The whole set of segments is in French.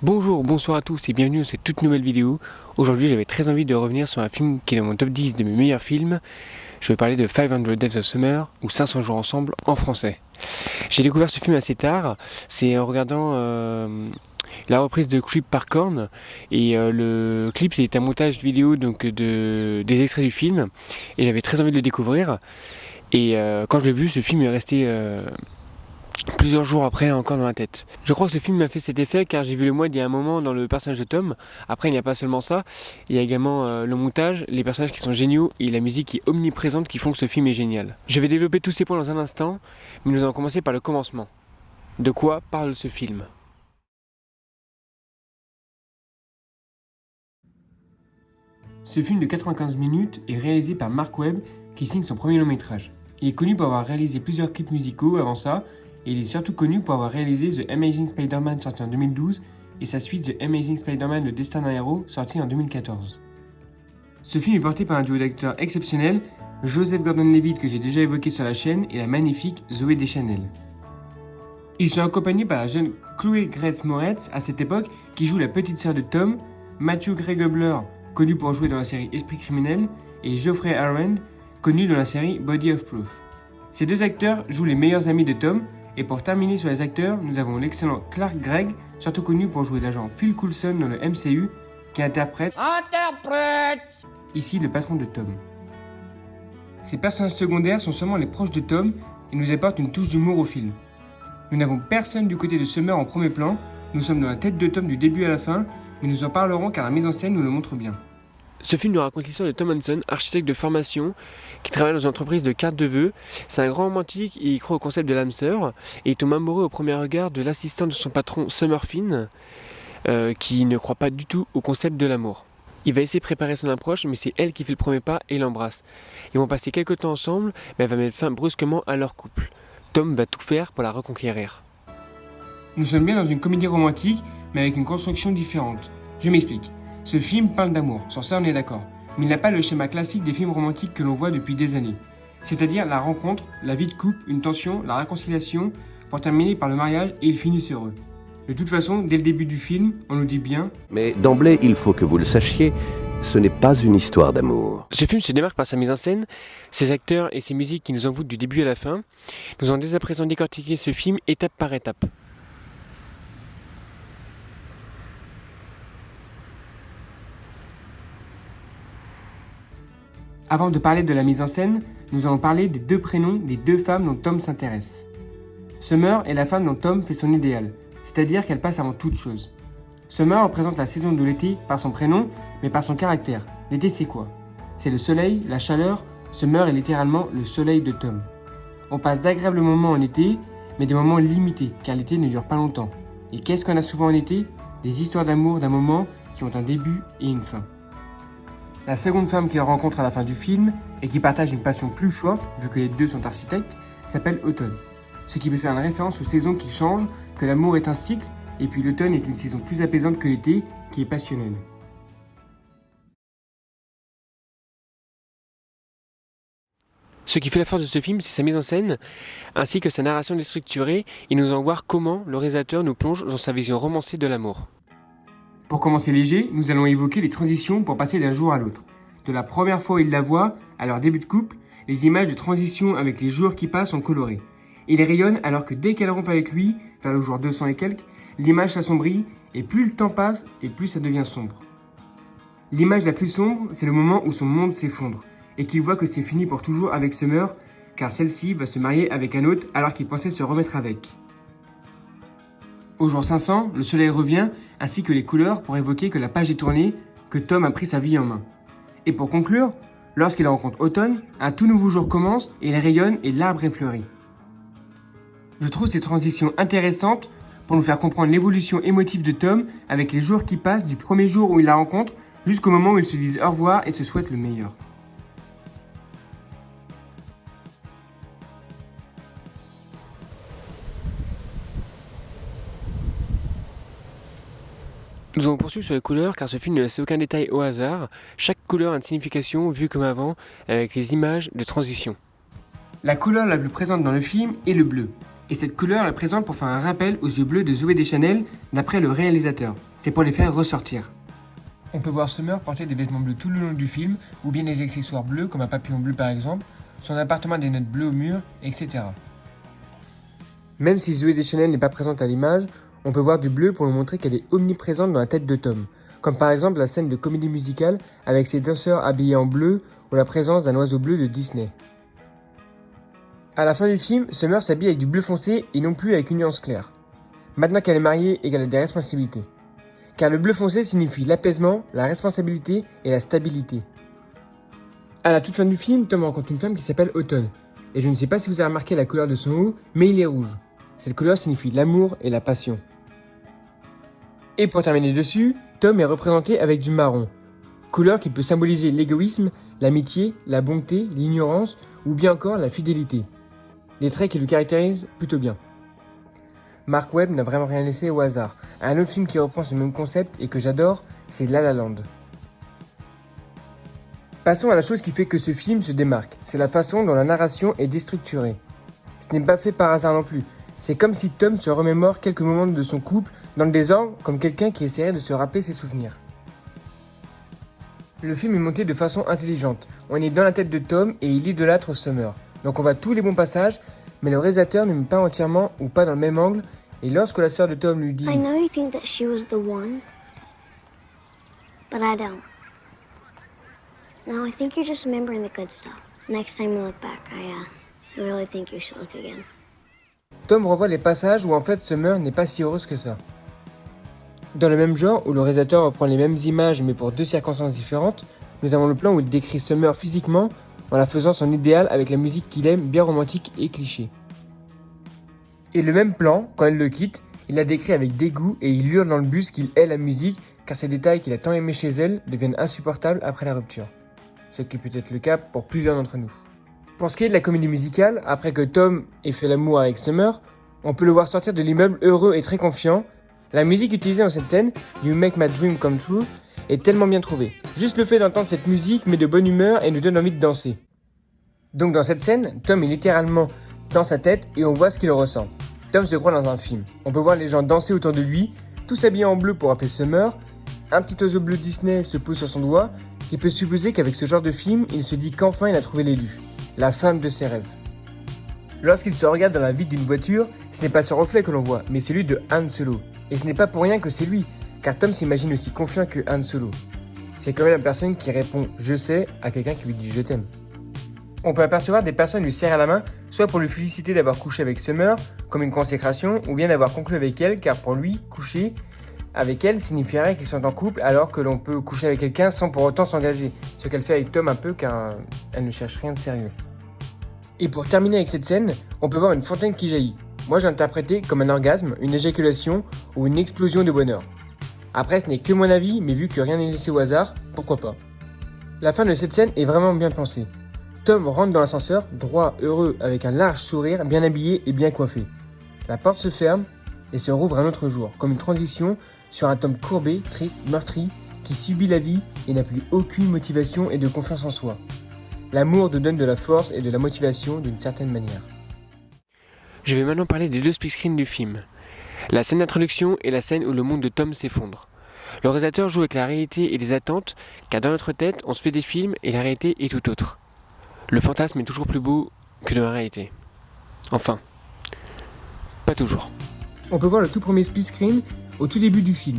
Bonjour, bonsoir à tous et bienvenue dans cette toute nouvelle vidéo. Aujourd'hui j'avais très envie de revenir sur un film qui est dans mon top 10 de mes meilleurs films. Je vais parler de 500 Days of Summer ou 500 jours ensemble en français. J'ai découvert ce film assez tard, c'est en regardant la reprise de Creep par Korn et le clip c'est un montage vidéo donc des extraits du film et j'avais très envie de le découvrir et quand je l'ai vu ce film est resté plusieurs jours après encore dans la tête. Je crois que ce film m'a fait cet effet car j'ai vu le moine il y a un moment dans le personnage de Tom. Après il n'y a pas seulement ça, il y a également le montage, les personnages qui sont géniaux et la musique qui est omniprésente qui font que ce film est génial. Je vais développer tous ces points dans un instant, mais nous allons commencer par le commencement. De quoi parle ce film ? Ce film de 95 minutes est réalisé par Mark Webb qui signe son premier long métrage. Il est connu pour avoir réalisé plusieurs clips musicaux avant ça, et il est surtout connu pour avoir réalisé The Amazing Spider-Man sorti en 2012 et sa suite The Amazing Spider-Man Le Destin d'un héros sorti en 2014. Ce film est porté par un duo d'acteurs exceptionnels, Joseph Gordon-Levitt que j'ai déjà évoqué sur la chaîne et la magnifique Zooey Deschanel. Ils sont accompagnés par la jeune Chloé Grace Moretz à cette époque qui joue la petite sœur de Tom, Matthew Gray Gubler connu pour jouer dans la série Esprit criminel et Geoffrey Arend connu dans la série Body of Proof. Ces deux acteurs jouent les meilleurs amis de Tom. Et pour terminer sur les acteurs, nous avons l'excellent Clark Gregg, surtout connu pour jouer l'agent Phil Coulson dans le MCU, qui interprète ici le patron de Tom. Ces personnages secondaires sont seulement les proches de Tom et nous apportent une touche d'humour au film. Nous n'avons personne du côté de Summer en premier plan, nous sommes dans la tête de Tom du début à la fin, mais nous en parlerons car la mise en scène nous le montre bien. Ce film nous raconte l'histoire de Tom Hanson, architecte de formation, qui travaille dans une entreprise de cartes de vœux. C'est un grand romantique et il croit au concept de l'âme sœur. Et il tombe amoureux au premier regard de l'assistante de son patron Summer Finn, qui ne croit pas du tout au concept de l'amour. Il va essayer de préparer son approche, mais c'est elle qui fait le premier pas et l'embrasse. Ils vont passer quelques temps ensemble, mais elle va mettre fin brusquement à leur couple. Tom va tout faire pour la reconquérir. Nous sommes bien dans une comédie romantique, mais avec une construction différente. Je m'explique. Ce film parle d'amour, sur ça on est d'accord, mais il n'a pas le schéma classique des films romantiques que l'on voit depuis des années. C'est-à-dire la rencontre, la vie de couple, une tension, la réconciliation, pour terminer par le mariage et ils finissent heureux. De toute façon, dès le début du film, on nous dit bien... Mais d'emblée, il faut que vous le sachiez, ce n'est pas une histoire d'amour. Ce film se démarque par sa mise en scène, ses acteurs et ses musiques qui nous envoûtent du début à la fin. Nous allons dès à présent décortiquer ce film étape par étape. Avant de parler de la mise en scène, nous allons parler des deux prénoms des deux femmes dont Tom s'intéresse. Summer est la femme dont Tom fait son idéal, c'est-à-dire qu'elle passe avant toute chose. Summer représente la saison de l'été par son prénom, mais par son caractère. L'été c'est quoi ? C'est le soleil, la chaleur, Summer est littéralement le soleil de Tom. On passe d'agréables moments en été, mais des moments limités, car l'été ne dure pas longtemps. Et qu'est-ce qu'on a souvent en été ? Des histoires d'amour d'un moment qui ont un début et une fin. La seconde femme qu'il rencontre à la fin du film, et qui partage une passion plus forte, vu que les deux sont architectes, s'appelle Autumn. Ce qui peut faire une référence aux saisons qui changent, que l'amour est un cycle, et puis l'automne est une saison plus apaisante que l'été, qui est passionnelle. Ce qui fait la force de ce film, c'est sa mise en scène, ainsi que sa narration déstructurée, et nous allons voir comment le réalisateur nous plonge dans sa vision romancée de l'amour. Pour commencer léger, nous allons évoquer les transitions pour passer d'un jour à l'autre. De la première fois où il la voit, à leur début de couple, les images de transition avec les jours qui passent sont colorées. Il rayonne alors que dès qu'elle rompt avec lui, vers le jour 200 et quelques, l'image s'assombrit et plus le temps passe et plus ça devient sombre. L'image la plus sombre, c'est le moment où son monde s'effondre et qu'il voit que c'est fini pour toujours avec Summer, car celle-ci va se marier avec un autre alors qu'il pensait se remettre avec. Au jour 500, le soleil revient, ainsi que les couleurs pour évoquer que la page est tournée, que Tom a pris sa vie en main. Et pour conclure, lorsqu'il rencontre Autumn, un tout nouveau jour commence et il rayonne et l'arbre est fleuri. Je trouve ces transitions intéressantes pour nous faire comprendre l'évolution émotive de Tom avec les jours qui passent du premier jour où il la rencontre jusqu'au moment où ils se disent au revoir et se souhaitent le meilleur. Nous allons poursuivre sur les couleurs car ce film ne laisse aucun détail au hasard. Chaque couleur a une signification vue comme avant avec les images de transition. La couleur la plus présente dans le film est le bleu. Et cette couleur est présente pour faire un rappel aux yeux bleus de Zooey Deschanel, d'après le réalisateur. C'est pour les faire ressortir. On peut voir Summer porter des vêtements bleus tout le long du film, ou bien des accessoires bleus, comme un papillon bleu par exemple, son appartement a des notes bleues au mur, etc. Même si Zooey Deschanel n'est pas présente à l'image, on peut voir du bleu pour nous montrer qu'elle est omniprésente dans la tête de Tom, comme par exemple la scène de comédie musicale avec ses danseurs habillés en bleu ou la présence d'un oiseau bleu de Disney. À la fin du film, Summer s'habille avec du bleu foncé et non plus avec une nuance claire. Maintenant qu'elle est mariée et qu'elle a des responsabilités. Car le bleu foncé signifie l'apaisement, la responsabilité et la stabilité. À la toute fin du film, Tom rencontre une femme qui s'appelle Autumn. Et je ne sais pas si vous avez remarqué la couleur de son haut, mais il est rouge. Cette couleur signifie l'amour et la passion. Et pour terminer dessus, Tom est représenté avec du marron. Couleur qui peut symboliser l'égoïsme, l'amitié, la bonté, l'ignorance ou bien encore la fidélité. Des traits qui lui caractérisent plutôt bien. Mark Webb n'a vraiment rien laissé au hasard. Un autre film qui reprend ce même concept et que j'adore, c'est La La Land. Passons à la chose qui fait que ce film se démarque, c'est la façon dont la narration est déstructurée. Ce n'est pas fait par hasard non plus, c'est comme si Tom se remémore quelques moments de son couple dans le désordre, comme quelqu'un qui essaierait de se rappeler ses souvenirs. Le film est monté de façon intelligente, on est dans la tête de Tom et il idolâtre Summer. Donc on voit tous les bons passages, mais le réalisateur ne met pas entièrement ou pas dans le même angle, et lorsque la sœur de Tom lui dit I know you think that she was the one, but I don't. No, I think you're just remembering the good stuff. Next time you look back, I really think you should look again. Tom revoit les passages où en fait Summer n'est pas si heureuse que ça. Dans le même genre, où le réalisateur reprend les mêmes images mais pour deux circonstances différentes, nous avons le plan où il décrit Summer physiquement en la faisant son idéal avec la musique qu'il aime, bien romantique et cliché. Et le même plan, quand elle le quitte, il la décrit avec dégoût et il hurle dans le bus qu'il hait la musique car ces détails qu'il a tant aimés chez elle deviennent insupportables après la rupture. Ce qui peut être le cas pour plusieurs d'entre nous. Pour ce qui est de la comédie musicale, après que Tom ait fait l'amour avec Summer, on peut le voir sortir de l'immeuble heureux et très confiant. La musique utilisée dans cette scène, You Make My Dream Come True, est tellement bien trouvée. Juste le fait d'entendre cette musique met de bonne humeur et nous donne envie de danser. Donc dans cette scène, Tom est littéralement dans sa tête et on voit ce qu'il ressent. Tom se croit dans un film. On peut voir les gens danser autour de lui, tous habillés en bleu pour appeler Summer. Un petit oiseau bleu Disney se pose sur son doigt, qui peut supposer qu'avec ce genre de film, il se dit qu'enfin il a trouvé l'élu, la femme de ses rêves. Lorsqu'il se regarde dans la vitre d'une voiture, ce n'est pas son reflet que l'on voit, mais celui de Han Solo. Et ce n'est pas pour rien que c'est lui, car Tom s'imagine aussi confiant que Han Solo. C'est quand même la personne qui répond « je sais » à quelqu'un qui lui dit « je t'aime ». On peut apercevoir des personnes lui serrer la main, soit pour lui féliciter d'avoir couché avec Summer, comme une consécration, ou bien d'avoir conclu avec elle, car pour lui, coucher avec elle signifierait qu'ils sont en couple, alors que l'on peut coucher avec quelqu'un sans pour autant s'engager, ce qu'elle fait avec Tom un peu, car elle ne cherche rien de sérieux. Et pour terminer avec cette scène, on peut voir une fontaine qui jaillit. Moi j'ai interprété comme un orgasme, une éjaculation ou une explosion de bonheur. Après ce n'est que mon avis, mais vu que rien n'est laissé au hasard, pourquoi pas. La fin de cette scène est vraiment bien pensée. Tom rentre dans l'ascenseur, droit, heureux, avec un large sourire, bien habillé et bien coiffé. La porte se ferme et se rouvre un autre jour, comme une transition sur un Tom courbé, triste, meurtri, qui subit la vie et n'a plus aucune motivation et de confiance en soi. L'amour nous donne de la force et de la motivation d'une certaine manière. Je vais maintenant parler des deux split screens du film. La scène d'introduction et la scène où le monde de Tom s'effondre. Le réalisateur joue avec la réalité et les attentes, car dans notre tête, on se fait des films et la réalité est tout autre. Le fantasme est toujours plus beau que dans la réalité. Enfin, pas toujours. On peut voir le tout premier split screen au tout début du film.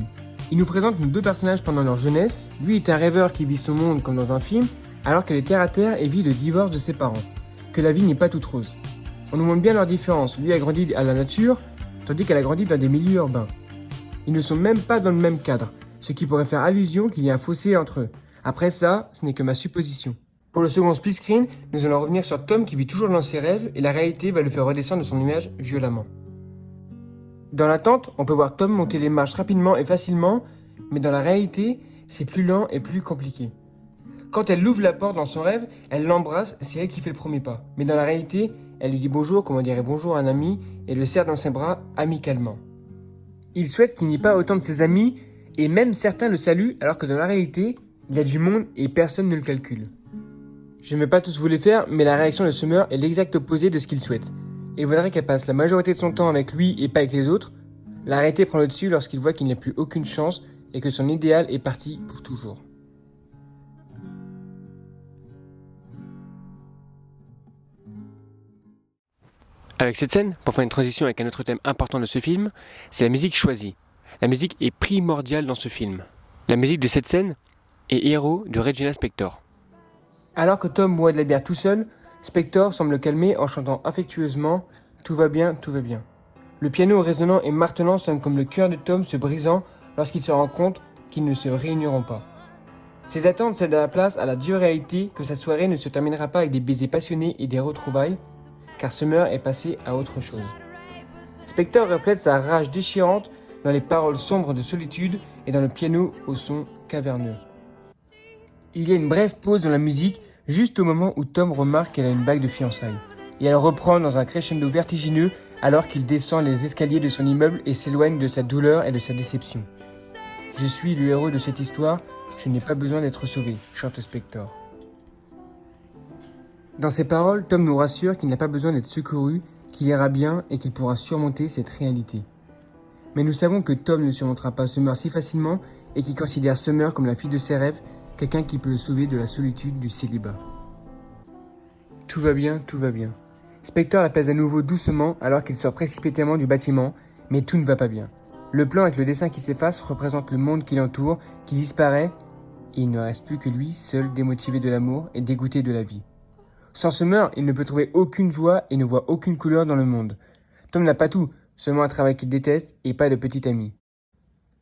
Il nous présente nos deux personnages pendant leur jeunesse. Lui est un rêveur qui vit son monde comme dans un film, alors qu'elle est terre à terre et vit le divorce de ses parents. Que la vie n'est pas toute rose. On nous montre bien leur différence. Lui a grandi à la nature, tandis qu'elle a grandi dans des milieux urbains. Ils ne sont même pas dans le même cadre, ce qui pourrait faire allusion qu'il y a un fossé entre eux. Après ça, ce n'est que ma supposition. Pour le second split screen, nous allons revenir sur Tom qui vit toujours dans ses rêves et la réalité va le faire redescendre de son nuage violemment. Dans l'attente, on peut voir Tom monter les marches rapidement et facilement, mais dans la réalité, c'est plus lent et plus compliqué. Quand elle ouvre la porte dans son rêve, elle l'embrasse, c'est elle qui fait le premier pas. Mais dans la réalité, elle lui dit bonjour, comme on dirait bonjour à un ami, et le serre dans ses bras amicalement. Il souhaite qu'il n'y ait pas autant de ses amis, et même certains le saluent, alors que dans la réalité, il y a du monde et personne ne le calcule. Je ne vais pas tous vous les faire, mais la réaction de Summer est l'exact opposé de ce qu'il souhaite. il voudrait qu'elle passe la majorité de son temps avec lui et pas avec les autres, la réalité prend le dessus lorsqu'il voit qu'il n'a plus aucune chance et que son idéal est parti pour toujours. Avec cette scène, pour faire une transition avec un autre thème important de ce film, c'est la musique choisie. La musique est primordiale dans ce film. La musique de cette scène est Hero de Regina Spektor. Alors que Tom boit de la bière tout seul, Spektor semble le calmer en chantant affectueusement « Tout va bien, tout va bien ». Le piano résonnant et martelant sonne comme le cœur de Tom se brisant lorsqu'il se rend compte qu'ils ne se réuniront pas. Ses attentes cèdent la place à la dure réalité que sa soirée ne se terminera pas avec des baisers passionnés et des retrouvailles, car Summer est passé à autre chose. Spektor reflète sa rage déchirante dans les paroles sombres de solitude et dans le piano au son caverneux. Il y a une brève pause dans la musique, juste au moment où Tom remarque qu'elle a une bague de fiançailles. Et elle reprend dans un crescendo vertigineux alors qu'il descend les escaliers de son immeuble et s'éloigne de sa douleur et de sa déception. « Je suis le héros de cette histoire, je n'ai pas besoin d'être sauvé », chante Spektor. Dans ces paroles, Tom nous rassure qu'il n'a pas besoin d'être secouru, qu'il ira bien et qu'il pourra surmonter cette réalité. Mais nous savons que Tom ne surmontera pas Summer si facilement et qu'il considère Summer comme la fille de ses rêves, quelqu'un qui peut le sauver de la solitude du célibat. Tout va bien, tout va bien. Spektor apaise à nouveau doucement alors qu'il sort précipitamment du bâtiment, mais tout ne va pas bien. Le plan avec le dessin qui s'efface représente le monde qui l'entoure, qui disparaît, et il ne reste plus que lui, seul, démotivé de l'amour et dégoûté de la vie. Sans Summer, il ne peut trouver aucune joie et ne voit aucune couleur dans le monde. Tom n'a pas tout, seulement un travail qu'il déteste et pas de petit ami.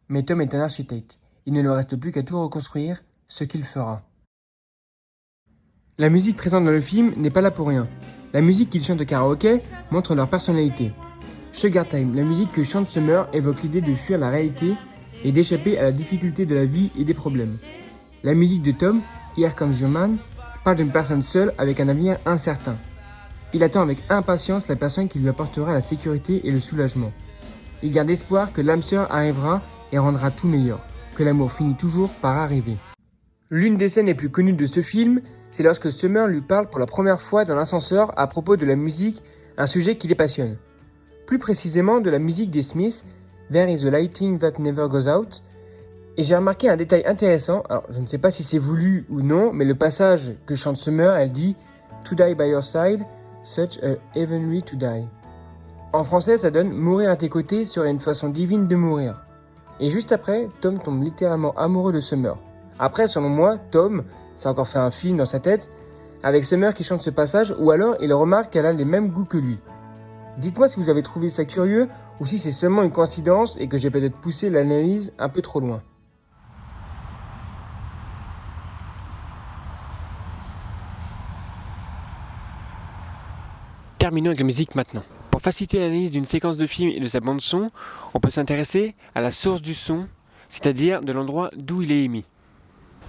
Mais Tom est un architecte. Il ne lui reste plus qu'à tout reconstruire, ce qu'il fera. La musique présente dans le film n'est pas là pour rien. La musique qu'ils chantent au karaoké montre leur personnalité. Sugar Time, la musique que chante Summer, évoque l'idée de fuir la réalité et d'échapper à la difficulté de la vie et des problèmes. La musique de Tom, Here Comes Your Man, parle d'une personne seule avec un avenir incertain. Il attend avec impatience la personne qui lui apportera la sécurité et le soulagement. Il garde espoir que l'âme sœur arrivera et rendra tout meilleur, que l'amour finit toujours par arriver. L'une des scènes les plus connues de ce film, c'est lorsque Summer lui parle pour la première fois dans l'ascenseur à propos de la musique, un sujet qui les passionne. Plus précisément de la musique des Smiths, There is a lighting that never goes out. Et j'ai remarqué un détail intéressant, alors je ne sais pas si c'est voulu ou non, mais le passage que chante Summer, elle dit « To die by your side, such a heavenly to die ». En français, ça donne « Mourir à tes côtés serait une façon divine de mourir ». Et juste après, Tom tombe littéralement amoureux de Summer. Après, selon moi, Tom, s'est encore fait un film dans sa tête, avec Summer qui chante ce passage, ou alors il remarque qu'elle a les mêmes goûts que lui. Dites-moi si vous avez trouvé ça curieux, ou si c'est seulement une coïncidence et que j'ai peut-être poussé l'analyse un peu trop loin. Terminons avec la musique maintenant. Pour faciliter l'analyse d'une séquence de film et de sa bande-son, on peut s'intéresser à la source du son, c'est-à-dire de l'endroit d'où il est émis.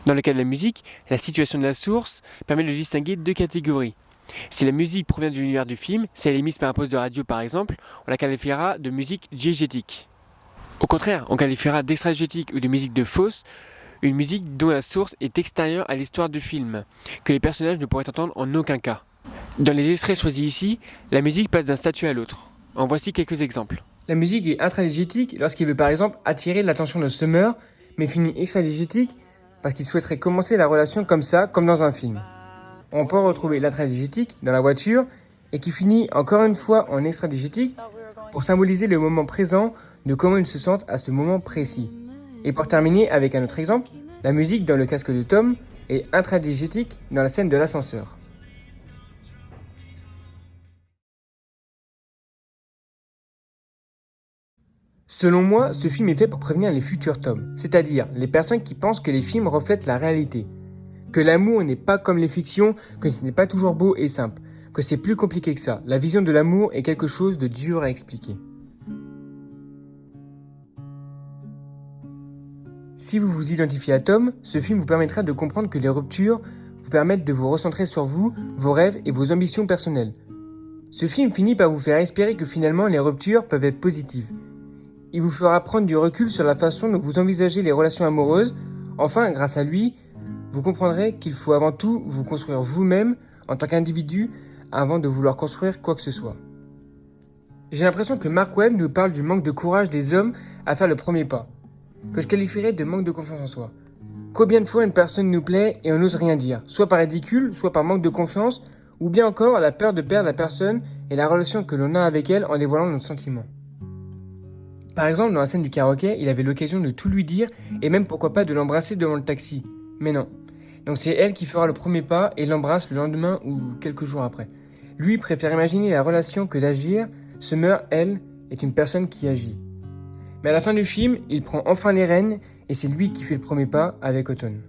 Dans le cas de la musique, la situation de la source permet de distinguer deux catégories. Si la musique provient de l'univers du film, si elle est émise par un poste de radio par exemple, on la qualifiera de musique diégétique. Au contraire, on qualifiera d'extragétique ou de musique de fausse une musique dont la source est extérieure à l'histoire du film, que les personnages ne pourraient entendre en aucun cas. Dans les extraits choisis ici, la musique passe d'un statut à l'autre. En voici quelques exemples. La musique est intradigétique lorsqu'il veut par exemple attirer l'attention de Summer, mais finit extradigétique parce qu'il souhaiterait commencer la relation comme ça, comme dans un film. On peut retrouver l'intradigétique dans la voiture et qui finit encore une fois en extradigétique pour symboliser le moment présent de comment ils se sentent à ce moment précis. Et pour terminer avec un autre exemple, la musique dans le casque de Tom est intradigétique dans la scène de l'ascenseur. Selon moi, ce film est fait pour prévenir les futurs Tom, c'est-à-dire les personnes qui pensent que les films reflètent la réalité, que l'amour n'est pas comme les fictions, que ce n'est pas toujours beau et simple, que c'est plus compliqué que ça. La vision de l'amour est quelque chose de dur à expliquer. Si vous vous identifiez à Tom, ce film vous permettra de comprendre que les ruptures vous permettent de vous recentrer sur vous, vos rêves et vos ambitions personnelles. Ce film finit par vous faire espérer que finalement les ruptures peuvent être positives. Il vous fera prendre du recul sur la façon dont vous envisagez les relations amoureuses. Enfin, grâce à lui, vous comprendrez qu'il faut avant tout vous construire vous-même en tant qu'individu avant de vouloir construire quoi que ce soit. J'ai l'impression que Mark Webb nous parle du manque de courage des hommes à faire le premier pas, que je qualifierais de manque de confiance en soi. Combien de fois une personne nous plaît et on n'ose rien dire, soit par ridicule, soit par manque de confiance, ou bien encore la peur de perdre la personne et la relation que l'on a avec elle en dévoilant nos sentiments. Par exemple, dans la scène du karaoké, il avait l'occasion de tout lui dire et même pourquoi pas de l'embrasser devant le taxi. Mais non. Donc c'est elle qui fera le premier pas et l'embrasse le lendemain ou quelques jours après. Lui préfère imaginer la relation que d'agir. Summer, elle, est une personne qui agit. Mais à la fin du film, il prend enfin les rênes et c'est lui qui fait le premier pas avec Autumn.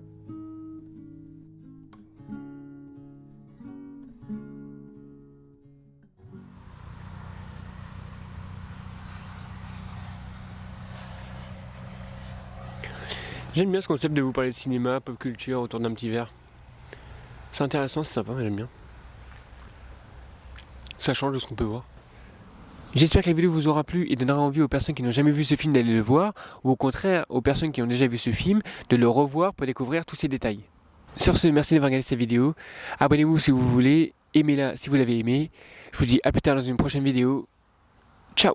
J'aime bien ce concept de vous parler de cinéma, pop culture autour d'un petit verre. C'est intéressant, c'est sympa, j'aime bien. Ça change de ce qu'on peut voir. J'espère que la vidéo vous aura plu et donnera envie aux personnes qui n'ont jamais vu ce film d'aller le voir, ou au contraire aux personnes qui ont déjà vu ce film de le revoir pour découvrir tous ces détails. Sur ce, merci d'avoir regardé cette vidéo. Abonnez-vous si vous voulez, aimez-la si vous l'avez aimé. Je vous dis à plus tard dans une prochaine vidéo. Ciao!